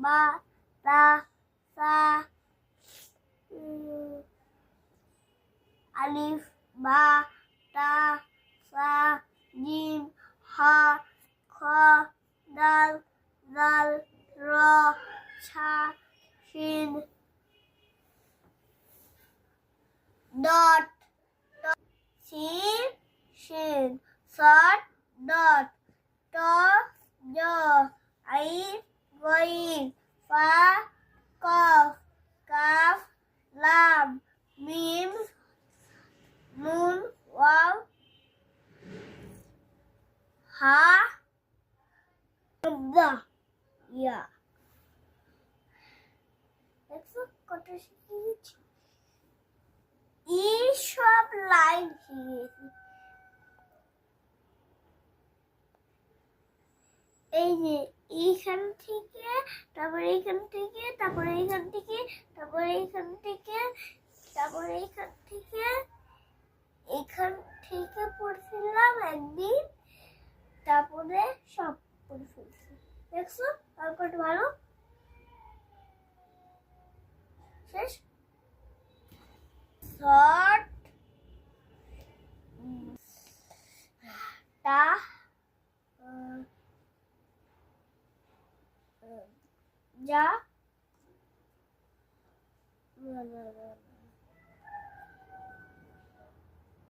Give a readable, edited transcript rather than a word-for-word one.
বা তা সা আলিফ বা তা সা জিম হা খ দাল জাল র ছা শিন ডট শিন শিন শর্ট ডট ট জ আইন গইন ফা কফ কাফ লাম মিম নুন ওয়াও হা দা ইয়া দেখো কত শিখেছি এই সব লাইন শিখেছি এই যে এইখান থেকে তারপরে এইখান থেকে তারপরে এইখান থেকে তারপরে এইখান থেকে তারপরে এইখান থেকে এখান থেকে পড়ছিলাম একদিন তারপরে সব পড়ে ফেলছি দেখছো তারপরে ভালো শেষ শর্ট টা যা